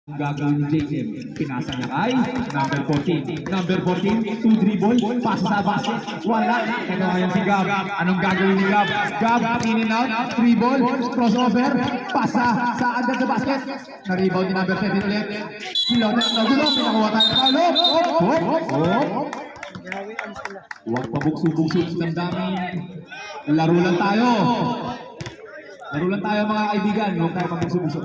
Gagawin ni JM, pinasa niya kay number 14. Number 14, 2 dribble, pasa sa basket, wala. Ito ngayon si Gab. Anong gagawin ni Gab? Gab, in and out, dribble, crossover, pasa sa under the basket. Na-rebound ni number 7 ulit. Pilote, nagulong, pinakuha tayo. Huwag pabukso-bukso ng daming. Laro lang tayo. Laro lang tayo mga kaibigan. Huwag tayo pabukso-bukso.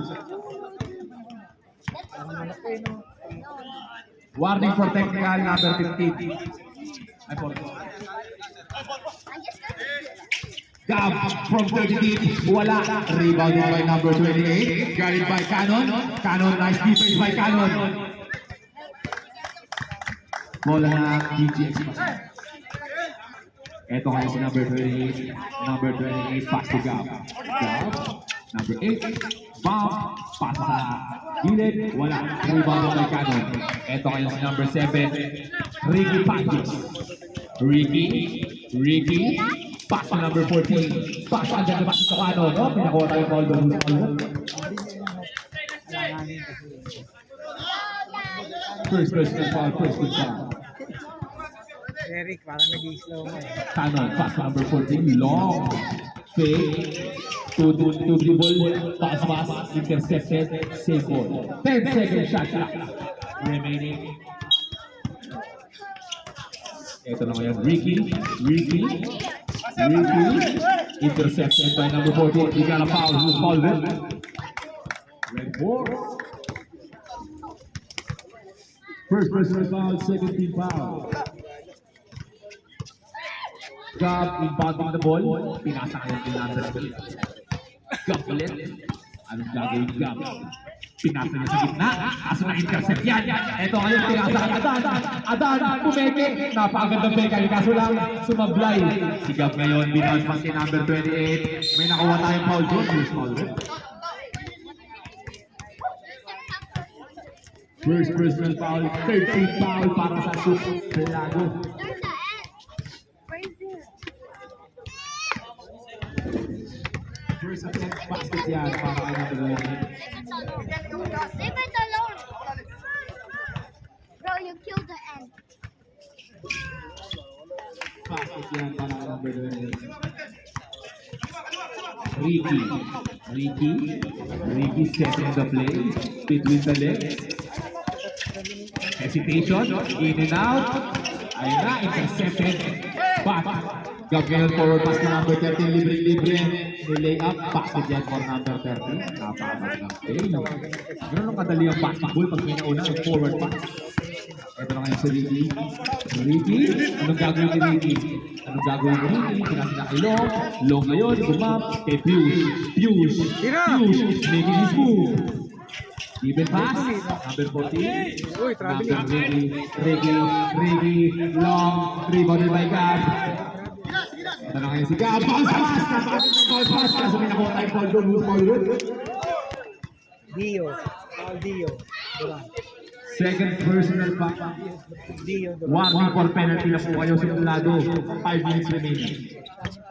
Warning for technical number 15. Ay, 14. Gab from 30 deep. Wala. Rebounded by number 28. Guarded by Cannon. Cannon, nice defense by Cannon. Bola na DGX. Ito ngayon si number 28. Number 28, pass to Gab. Gab. Number 8. Bomb. Pass sa gilid. Wala. Rebound by Cannon. Ito ngayon si number 7. Ricky Pantis. Ricky. Pass to number 14. Pass to under the basket sa Cannon. No? Pinakuha tayo ball doon. First foul. Eric, parang nag-i-slow mo eh. Cannon, pass number 14, long, fake, two dribble, pass, intercepted, save ball. 10-second shot clock remaining. Ito na ngayon, Ricky, intercepted by number 14. He got a foul, who's fouled it? Red ball. First personal foul, second team foul. Gab inbounding the ball, pinasa ngayon din number 12. Gab ulit. Anong gagawin Gab? Pinasa niya sa gitna, kaso na-intercept yan. Ito ngayon, pinasa kay Adan, pumeke. Napakagandang peka, kaso lang, sumablay. Si Gab ngayon, binounce pa si number 28. May nakuha tayong foul doon. First personal foul, 13th foul para sa Supelago. First attempt basket yan para kay number 1. Leave it alone. Bro, you killed the ant. Basket yan para kay number 1. Ricky setting the play between the legs. Hesitation, in and out. Ayun na, intercepted. But, Gab ngayon forward pass na number 13, libre. Nilay up, basket yan for number 13. Napakagandang play. Ganun ang kadali ang basketball pag may nauna ang forward pass. Ito na ngayon si Ricky. Anong gagawin ni Ricky? Pinasa na kay Long ngayon, gumap. Kay Pius, making his move. Even pass, number 14. Number Ricky, long, rebounded by Gab. Ito na ngayon si Gab, bounce pass, kaso may nakuha tayong foul doon, who's foul doon? Dio. Second personal foul. Warning for penalty na po kayo sa lado, 5 minutes remaining.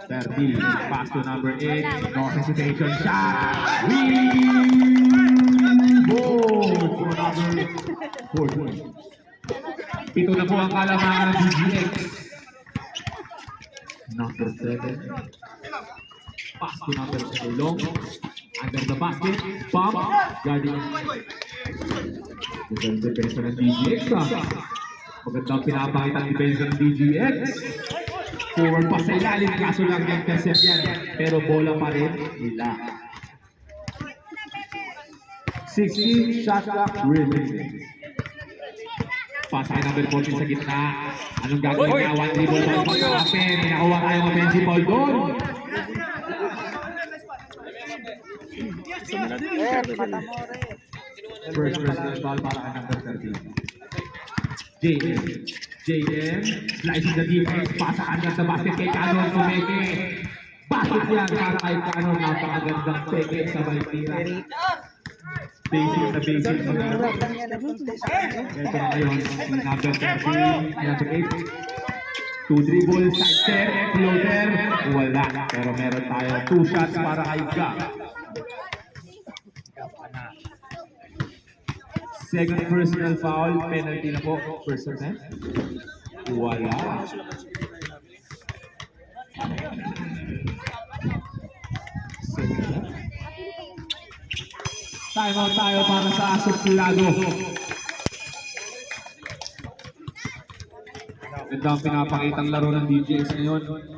30, pass to number 8, no hesitation, shot! Goal for number 4. Ito na po ang kalamangan ng DGX. Number 7. Pass to number 7. Long. Under the basket. Pump. Guarding. Magandang depensa ng DGX. Magandang pinapakita ang depensa ng DGX. Forward pa sa ilalim. Kaso lang yung intercept yan. Pero bola pa rin nila. 16 shot clock remaining. Pasa kay number 14 sa gitna. Anong gagawin niya? 1 dribble ball pagkakapin. Nakuha tayong offensive ball doon. First personal ball para kay number 13. JM slicing the defense. Pasa under the basket kay Cannon. Pumeke. Basket yan para kay Cannon. Napakagandang peke sa Valtira. Basic na basic. Ito na ngayon, number 13, number 8. 2 dribble, side step, floater, wala. Pero meron tayo 2 shots para kay Gab. Second personal foul, penalty na po. First attempt. Wala. Second attempt. Time out tayo para sa Suplado. Ganda ang pinapakitang laro ng DJs ngayon.